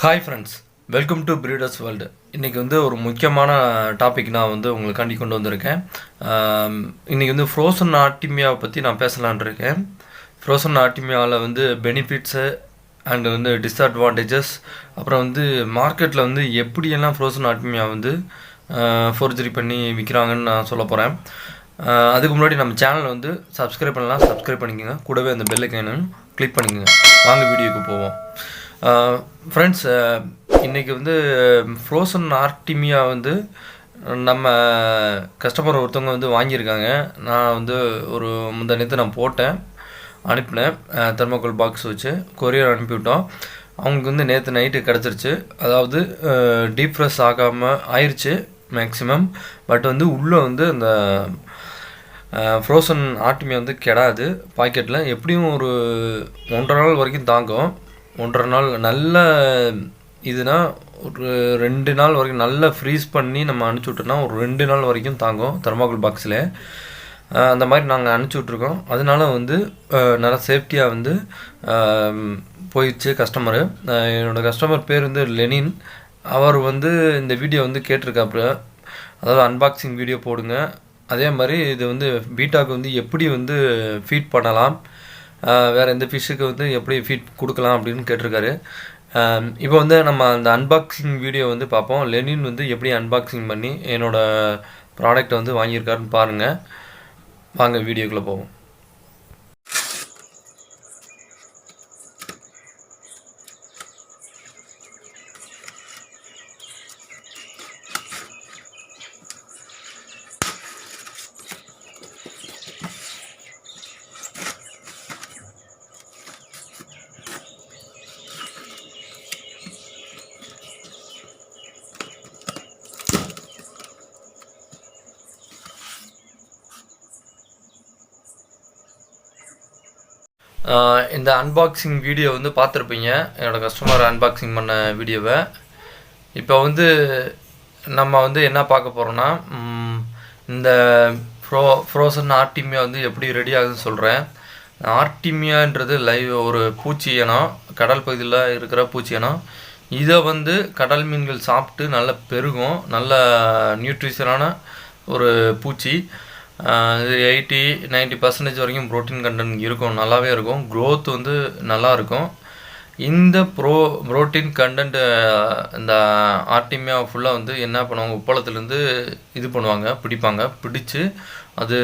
Hi friends, welcome to breeders world. இன்றைக்கி வந்து ஒரு முக்கியமான டாபிக் நான் வந்து உங்களுக்காண்டி கொண்டு வந்திருக்கேன். இன்றைக்கி வந்து ஃப்ரோசன் ஆர்டிமியாவை பற்றி நான் பேசலான் இருக்கேன். ஃப்ரோசன் ஆர்டிமியாவில் வந்து பெனிஃபிட்ஸு அண்டு வந்து டிஸ்அட்வான்டேஜஸ், அப்புறம் வந்து மார்க்கெட்டில் வந்து எப்படியெல்லாம் ஃப்ரோசன் ஆர்டிமியா வந்து ஃபோர்ஜரி பண்ணி விற்கிறாங்கன்னு நான் சொல்ல போகிறேன். அதுக்கு முன்னாடி நம்ம சேனலை வந்து சப்ஸ்கிரைப் பண்ணலாம், சப்ஸ்கிரைப் பண்ணிக்கோங்க. கூடவே அந்த பெல் ஐக்கானையும் கிளிக் பண்ணிக்கோங்க. வாங்க வீடியோக்கு போவோம். ஃப்ரெண்ட்ஸ், இன்றைக்கி வந்து ஃப்ரோசன் ஆர்டிமியா வந்து நம்ம கஸ்டமர் ஒருத்தவங்க வந்து வாங்கியிருக்காங்க. நான் வந்து ஒரு முந்தா நேற்று நான் போட்டேன், அனுப்பினேன். தெர்மோகோல் பாக்ஸ் வச்சு கொரியர் அனுப்பிவிட்டோம். அவங்களுக்கு வந்து நேற்று நைட்டு கிடச்சிருச்சு. அதாவது டீப் ஃப்ரெஷ் ஆகாமல் ஆயிடுச்சு மேக்ஸிமம். பட் வந்து உள்ளே வந்து அந்த ஃப்ரோசன் ஆர்டிமியா வந்து கெடாது. பாக்கெட்டில் எப்படியும் ஒரு 1.5 நாள் வரைக்கும் தாங்கும். 1.5 நாள் நல்ல இதுனா ஒரு 2 நாள் வரைக்கும் நல்லா ஃப்ரீஸ் பண்ணி நம்ம அனுப்பிச்சி விட்டோன்னா ஒரு 2 நாள் வரைக்கும் தாங்கும் தெர்மோகோல் பாக்ஸில். அந்த மாதிரி நாங்கள் அனுப்பிச்சி விட்ருக்கோம். அதனால வந்து நல்லா சேஃப்டியாக வந்து போயிடுச்சு கஸ்டமரு. என்னோடய கஸ்டமர் பேர் வந்து லெனின். அவர் வந்து இந்த வீடியோ வந்து கேட்டிருக்காப்புல, அதாவது அன்பாக்சிங் வீடியோ போடுங்க, அதே மாதிரி இது வந்து பீட்டாவுக்கு வந்து எப்படி வந்து ஃபீட் பண்ணலாம், வேறு எந்த ஃபிஷ்ஷுக்கு வந்து எப்படி ஃபீட் கொடுக்கலாம் அப்படின்னு கேட்டிருக்காரு. இப்போ வந்து நம்ம அந்த அன்பாக்சிங் வீடியோ வந்து பார்ப்போம். லெனின் வந்து எப்படி அன்பாக்சிங் பண்ணி என்னோடய ப்ராடக்டை வந்து வாங்கியிருக்காருன்னு பாருங்கள். வாங்க வீடியோக்குள்ளே போவோம். இந்த அன்பாக்சிங் வீடியோ வந்து பார்த்துருப்பீங்க, என்னோடய கஸ்டமர் அன்பாக்சிங் பண்ண வீடியோவை. இப்போ வந்து நம்ம வந்து என்ன பார்க்க போகிறோன்னா, இந்த ஃப்ரோசன் ஆர்டிமியா வந்து எப்படி ரெடி ஆகுதுன்னு சொல்கிறேன். ஆர்டிமியான்றது ஒரு பூச்சி இனம், கடல் பகுதியில் இருக்கிற பூச்சி இனம். இதை வந்து கடல் மீன்கள் சாப்பிட்டு நல்ல பெருகும், நல்ல நியூட்ரிஷனான ஒரு பூச்சி. இது 80-90% வரைக்கும் ப்ரோட்டீன் கண்டென்ட் இருக்கும், நல்லாவே இருக்கும். க்ரோத் வந்து நல்லா இருக்கும். இந்த ப்ரோட்டீன் கண்டென்ட்டு இந்த ஆர்டிமியா ஃபுல்லாக வந்து என்ன பண்ணுவாங்க, உப்பளத்துலேருந்து இது பண்ணுவாங்க, பிடிச்சு அது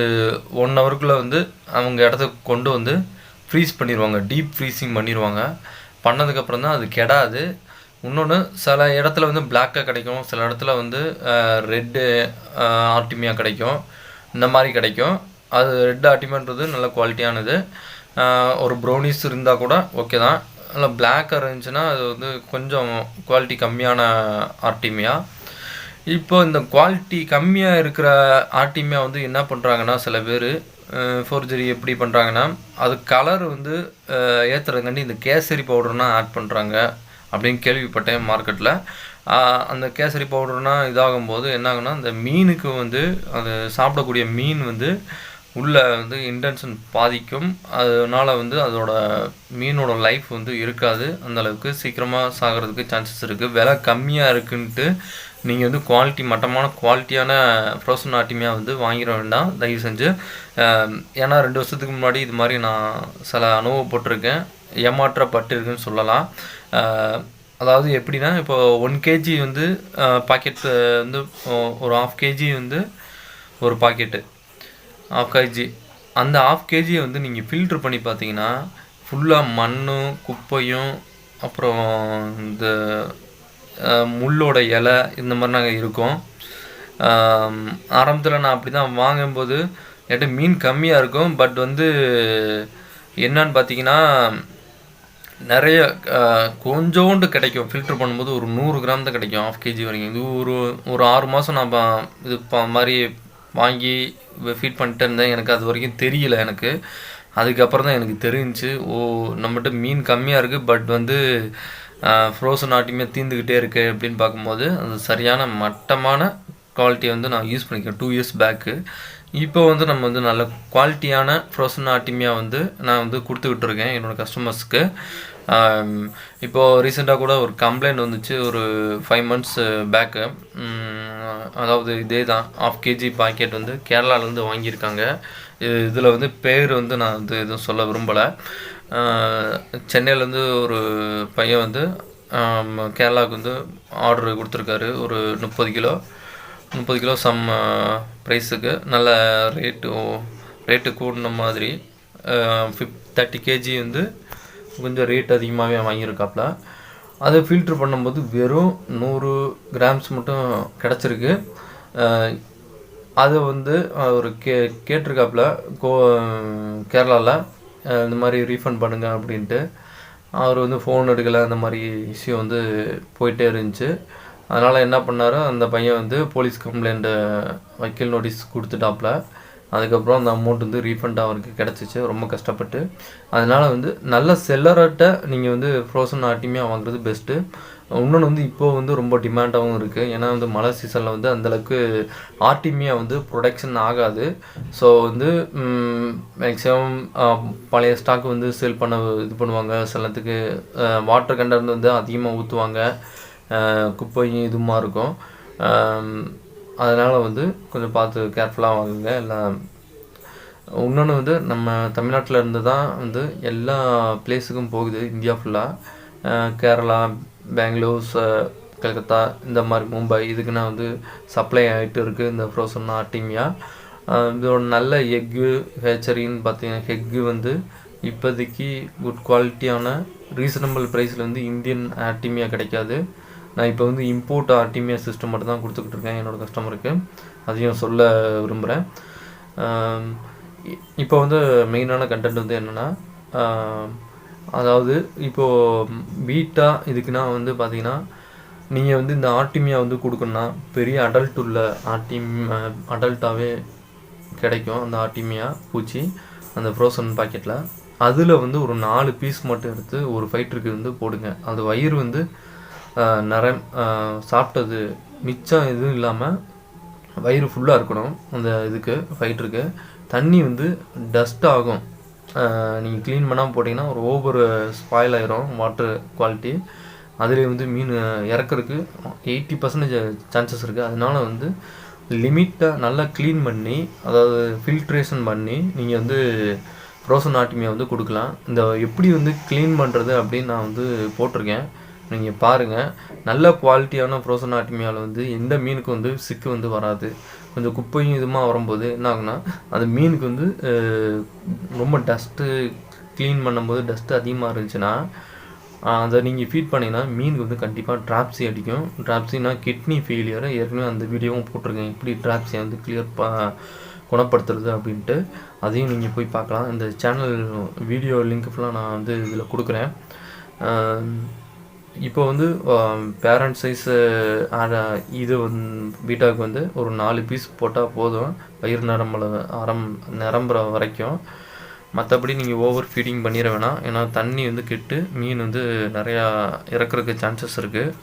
1 ஹவருக்குள்ளே வந்து அவங்க இடத்துக்கு கொண்டு வந்து ஃப்ரீஸ் பண்ணிடுவாங்க, டீப் ஃப்ரீஸிங் பண்ணிடுவாங்க. பண்ணதுக்கப்புறம் தான் அது கெடாது. இன்னொன்று, சில இடத்துல வந்து பிளாக்காக கிடைக்கும், சில இடத்துல வந்து ரெட்டு ஆர்டிமியா கிடைக்கும், இந்த மாதிரி கிடைக்கும். அது ரெட் ஆர்டிமியான்றது நல்ல குவாலிட்டியானது. ஒரு ப்ரௌனிஸ் இருந்தால் கூட ஓகே தான். நல்லா பிளாக்காக இருந்துச்சுன்னா அது வந்து கொஞ்சம் குவாலிட்டி கம்மியான ஆர்டிமியா. இப்போ இந்த குவாலிட்டி கம்மியாக இருக்கிற ஆர்டிமியா வந்து என்ன பண்ணுறாங்கன்னா, சில பேர் ஃபோர்ஜரி எப்படி பண்ணுறாங்கன்னா, அது கலர் வந்து ஏற்றுறதுக்காண்டி இந்த கேசரி பவுடர்னால் ஆட் பண்ணுறாங்க அப்படின்னு கேள்விப்பட்டேன் மார்க்கெட்டில். அந்த கேசரி பவுடர்னால் இதாகும்போது என்னாகுன்னா, அந்த மீனுக்கு வந்து அது சாப்பிடக்கூடிய மீன் வந்து உள்ளே வந்து இன்டென்ஷன் பாதிக்கும். அதனால் வந்து அதோட மீனோட லைஃப் வந்து இருக்காது, அந்தளவுக்கு சீக்கிரமாக சாகிறதுக்கு சான்சஸ் இருக்குது. விலை கம்மியாக இருக்குன்ட்டு நீங்கள் வந்து மட்டமான குவாலிட்டியான ஃப்ரோசன் ஆர்டிமியா வந்து வாங்கிட வேண்டாம் தயவு செஞ்சு. ஏன்னா 2 வருஷத்துக்கு முன்னாடி இது மாதிரி நான் சில அனுபவப்பட்டிருக்கேன், ஏமாற்றப்பட்டிருக்குன்னு சொல்லலாம். அதாவது எப்படின்னா, இப்போ 1 kg வந்து பாக்கெட் வந்து ஒரு 1/2 kg வந்து ஒரு பாக்கெட்டு 1/2 kg. அந்த 1/2 kg வந்து நீங்கள் ஃபில்ட்ரு பண்ணி பார்த்தீங்கன்னா ஃபுல்லாக மண்ணும் குப்பையும் அப்புறம் இந்த முள்ளோட இலை இந்த மாதிரி நாங்கள் இருக்கும். ஆரம்பத்தில் நான் அப்படி தான் வாங்கும்போது என்கிட்ட மீன் கம்மியாக இருக்கும். பட் வந்து என்னன்னு பார்த்தீங்கன்னா, நிறைய கொஞ்சோண்டு கிடைக்கும். ஃபில்ட்ரு பண்ணும்போது ஒரு 100 கிராம் தான் கிடைக்கும், 1/2 kg வரைக்கும். இது ஒரு 6 மாதம் நான் இது மாதிரி வாங்கி ஃபீட் பண்ணிட்டு இருந்தேன். எனக்கு அது வரைக்கும் தெரியல எனக்கு. அதுக்கப்புறம் தான் எனக்கு தெரிஞ்சிச்சு, நம்மகிட்ட மீன் கம்மியாக இருக்குது, பட் வந்து ஃப்ரோசன் ஆர்டிமியா தீர்ந்துக்கிட்டே இருக்குது அப்படின்னு பார்க்கும்போது அது சரியான மட்டமான குவாலிட்டியை வந்து நான் யூஸ் பண்ணிக்கிறேன் 2 இயர்ஸ் பேக்கு. இப்போ வந்து நம்ம வந்து நல்ல குவாலிட்டியான ஃப்ரோசன் ஆர்டிமியா வந்து நான் வந்து கொடுத்துக்கிட்டு இருக்கேன் என்னோடய கஸ்டமர்ஸ்க்கு. இப்போது ரீசெண்டாக கூட ஒரு கம்ப்ளைண்ட் வந்துச்சு ஒரு 5 months பேக்கு. அதாவது இதே தான் 1/2 kg பாக்கெட் வந்து கேரளாவிலேருந்து வாங்கியிருக்காங்க. இதில் வந்து பேர் வந்து நான் வந்து எதுவும் சொல்ல விரும்பலை. சென்னையிலேருந்து ஒரு பையன் வந்து கேரளாவுக்கு வந்து ஆர்டர் கொடுத்துருக்காரு. ஒரு 30 கிலோ சம் ப்ரைஸுக்கு நல்ல ரேட்டு கூடின மாதிரி 30 kg வந்து கொஞ்சம் ரேட் அதிகமாகவே வாங்கியிருக்காப்புல. அதை ஃபில்ட்ரு பண்ணும்போது வெறும் 100 grams மட்டும் கிடச்சிருக்கு. அதை வந்து அவர் கேட்டிருக்காப்புல கேரளாவில் இந்த மாதிரி ரீஃபண்ட் பண்ணுங்கள் அப்படின்ட்டு. அவர் வந்து ஃபோன் எடுக்கலை, அந்த மாதிரி இஷ்யூ வந்து போயிட்டே இருந்துச்சு. அதனால் என்ன பண்ணார், அந்த பையன் வந்து போலீஸ் கம்ப்ளைண்ட்டு வக்கீல் நோட்டீஸ் கொடுத்துட்டாப்புல. அதுக்கப்புறம் அந்த அமௌண்ட் வந்து ரீஃபண்ட் அவருக்கு கிடச்சிச்சு, ரொம்ப கஷ்டப்பட்டு. அதனால் வந்து நல்ல செல்லர்கிட்ட நீங்கள் வந்து ஃப்ரோசன் ஆர்டிமியா வாங்குறது பெஸ்ட்டு. இன்னொன்று வந்து இப்போது வந்து ரொம்ப டிமாண்டாகவும் இருக்குது. ஏன்னா வந்து மழை சீசனில் வந்து அந்தளவுக்கு ஆர்டிமியா வந்து ப்ரொடக்ஷன் ஆகாது. ஸோ வந்து மேக்ஸிமம் பழைய ஸ்டாக் வந்து சேல் பண்ண இது பண்ணுவாங்க. சிலத்துக்கு வாட்டர் கண்டென்ட் வந்து அதிகமாக ஊற்றுவாங்க, குப்பையும் இதுமாக இருக்கும். அதனால் வந்து கொஞ்சம் பார்த்து கேர்ஃபுல்லாக வாங்குங்க. எல்லாம் இன்னொன்று வந்து நம்ம தமிழ்நாட்டில் இருந்து தான் வந்து எல்லா பிளேஸுக்கும் போகுது, இந்தியா ஃபுல்லாக. கேரளா, பெங்களூர், கல்கத்தா, இந்த மாதிரி மும்பை, இதுக்குன்னா வந்து சப்ளை ஆகிட்டு இருக்குது இந்த ஃப்ரோசன் ஆர்டிமியா. இதோட நல்ல எக்கு ஹேச்சரின்னு பார்த்தீங்கன்னா, எக்கு வந்து இப்போதைக்கு குட் குவாலிட்டியான ரீசனபிள் ப்ரைஸில் வந்து இந்தியன் ஆர்டிமியா கிடைக்காது. நான் இப்போ வந்து இம்போர்ட் ஆர்டிமியா சிஸ்டம் மட்டும் தான் கொடுத்துக்கிட்டு இருக்கேன் என்னோடய கஸ்டமருக்கு. அதையும் சொல்ல விரும்புகிறேன். இப்போ வந்து மெயினான கண்டென்ட் வந்து என்னென்னா, அதாவது இப்போது பீட்டா இதுக்குன்னா வந்து பார்த்திங்கன்னா, நீங்கள் வந்து இந்த ஆர்டிமியா வந்து கொடுக்கணுன்னா பெரிய அடல்ட் உள்ள அடல்ட்டாகவே கிடைக்கும் அந்த ஆர்டிமியா பூச்சி அந்த ஃப்ரோசன் பாக்கெட்டில். அதில் வந்து ஒரு 4 பீஸ் மட்டும் எடுத்து ஒரு ஃபைட்டருக்கு வந்து போடுங்க. அது வயிறு வந்து சாப்பிட்டது மிச்சம் எதுவும் இல்லாமல் வயிறு ஃபுல்லாக இருக்கணும் அந்த இதுக்கு ஃபைட்டருக்கு. தண்ணி வந்து டஸ்ட் ஆகும், நீங்கள் க்ளீன் பண்ணாமல் போட்டிங்கன்னா ஒரு ஓவர் ஸ்பாயில் ஆகிரும் வாட்டர் குவாலிட்டி. அதில் வந்து மீன் இறக்குறதுக்கு 80% சான்சஸ் இருக்குது. அதனால வந்து லிமிட்டாக நல்லா க்ளீன் பண்ணி, அதாவது ஃபில்ட்ரேஷன் பண்ணி நீங்கள் வந்து ஃப்ரோசன் ஆர்டிமியா வந்து கொடுக்கலாம். இந்த எப்படி வந்து க்ளீன் பண்ணுறது அப்படின்னு நான் வந்து போட்டிருக்கேன், நீங்கள் பாருங்கள். நல்ல குவாலிட்டியான ஃப்ரோசன் ஆர்டிமியாவில் வந்து எந்த மீனுக்கு வந்து சிக்கு வந்து வராது. கொஞ்சம் குப்பையும் இதுமாக வரும்போது என்ன ஆகுனா, அந்த மீனுக்கு வந்து ரொம்ப டஸ்ட்டு க்ளீன் பண்ணும்போது டஸ்ட்டு அதிகமாக இருந்துச்சுன்னா அதை நீங்கள் ஃபீட் பண்ணிங்கன்னா மீனுக்கு வந்து கண்டிப்பாக ட்ராப்ஸி அடிக்கும். ட்ராப்ஸினா கிட்னி ஃபெயிலியர். ஏற்கனவே அந்த வீடியோவும் போட்டிருக்கேன், எப்படி ட்ராப்ஸியை வந்து குணப்படுத்துறது அப்படின்ட்டு. அதையும் நீங்கள் போய் பார்க்கலாம். இந்த சேனல் வீடியோ லிங்க் ஃபுல்லாக நான் வந்து இதில் கொடுக்குறேன். இப்போ வந்து பேரண்ட் சைஸு இது பீட்டாவுக்கு வந்து ஒரு 4 பீஸ் போட்டால் போதும், வயிறு நிரம்புற வரைக்கும். மற்றபடி நீங்கள் ஓவர் ஃபீடிங் பண்ணிட வேணாம். ஏன்னா தண்ணி வந்து கெட்டு மீன் வந்து நிறையா இறக்குறதுக்கு சான்சஸ் இருக்குது.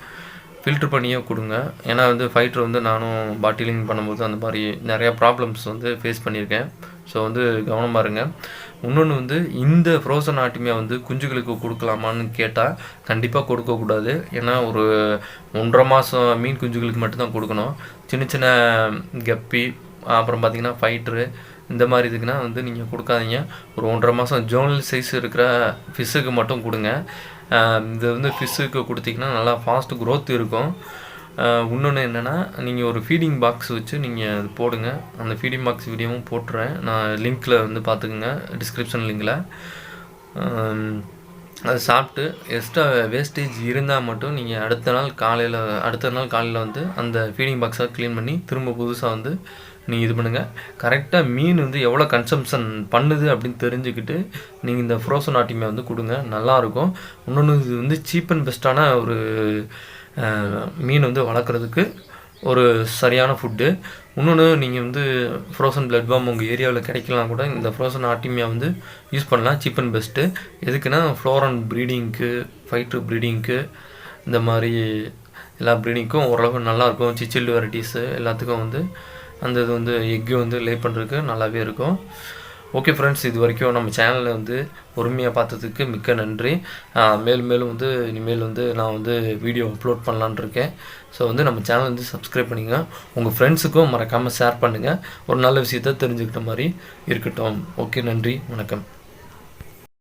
ஃபில்ட்ரு பண்ணியே கொடுங்க. ஏன்னா வந்து ஃபைட்டர் வந்து நானும் பாட்டிலிங் பண்ணும்போது அந்த மாதிரி நிறையா ப்ராப்ளம்ஸ் வந்து ஃபேஸ் பண்ணியிருக்கேன். ஸோ வந்து கவனமாக இருங்க. இன்னொன்று வந்து இந்த ஃப்ரோசன் ஆர்டிமியா வந்து குஞ்சுகளுக்கு கொடுக்கலாமான்னு கேட்டால் கண்டிப்பாக கொடுக்கக்கூடாது. ஏன்னா ஒரு 1.5 மாதம் மீன் குஞ்சுகளுக்கு மட்டும்தான் கொடுக்கணும். சின்ன சின்ன கப்பி, அப்புறம் பார்த்திங்கன்னா ஃபைட்ரு, இந்த மாதிரி இதுக்குன்னா வந்து நீங்கள் கொடுக்காதீங்க. ஒரு 1.5 மாதம் ஜோனல் சைஸ் இருக்கிற ஃபிஷ்ஷுக்கு மட்டும் கொடுங்க. இது வந்து ஃபிஷ்ஷுக்கு கொடுத்திங்கன்னா நல்லா ஃபாஸ்ட்டு க்ரோத் இருக்கும். இன்னொன்று என்னென்னா, நீங்கள் ஒரு ஃபீடிங் பாக்ஸ் வச்சு நீங்கள் அது போடுங்க. அந்த ஃபீடிங் பாக்ஸ் வீடியோவும் போட்டுறேன், நான் லிங்க்கில் வந்து பார்த்துக்குங்க, டிஸ்கிரிப்ஷன் லிங்கில். அது சாப்பிட்டு எக்ஸ்ட்ரா வேஸ்டேஜ் இருந்தால் மட்டும் நீங்கள் அடுத்த நாள் காலையில் வந்து அந்த ஃபீடிங் பாக்ஸை க்ளீன் பண்ணி திரும்ப புதுசாக வந்து நீங்கள் இது பண்ணுங்கள். கரெக்டாக மீன் வந்து எவ்வளோ கன்சம்ஷன் பண்ணுது அப்படின்னு தெரிஞ்சுக்கிட்டு நீங்கள் இந்த ஃப்ரோசன் ஆர்டிமியா வந்து கொடுங்க, நல்லாயிருக்கும். இன்னொன்று இது வந்து சீப் அண்ட் பெஸ்ட்டான ஒரு மீன் வந்து வளர்க்குறதுக்கு ஒரு சரியான ஃபுட்டு. இன்னொன்று நீங்கள் வந்து ஃப்ரோசன் பிளட் வார்ம் உங்கள் ஏரியாவில் கிடைக்கலாம் கூட இந்த ஃப்ரோசன் ஆர்டிமியா வந்து யூஸ் பண்ணலாம், சீப் அண்ட் பெஸ்ட்டு. எதுக்குன்னா ஃப்ளோரன் ப்ரீடிங்க்கு, ஃபைட்ரு ப்ரீடிங்க்கு, இந்த மாதிரி எல்லா ப்ரீடிங்க்கும் ஓரளவுக்கு நல்லாயிருக்கும். சிச்சில்டு வெரைட்டிஸு எல்லாத்துக்கும் வந்து அந்த இது வந்து எக்கு வந்து லே பண்ணுறதுக்கு நல்லாவே இருக்கும். ஓகே ஃப்ரெண்ட்ஸ், இது வரைக்கும் நம்ம சேனலில் வந்து பொறுமையாக பார்த்ததுக்கு மிக்க நன்றி. மேலும் மேலும் வந்து இனிமேல் வந்து நான் வந்து வீடியோ அப்லோட் பண்ணலான்னு இருக்கேன். ஸோ வந்து நம்ம சேனல் வந்து சப்ஸ்கிரைப் பண்ணிங்க, உங்கள் ஃப்ரெண்ட்ஸுக்கும் மறக்காமல் ஷேர் பண்ணுங்கள். ஒரு நல்ல விஷயத்த தெரிஞ்சுக்கிட்ட மாதிரி இருக்கட்டும். ஓகே, நன்றி, வணக்கம்.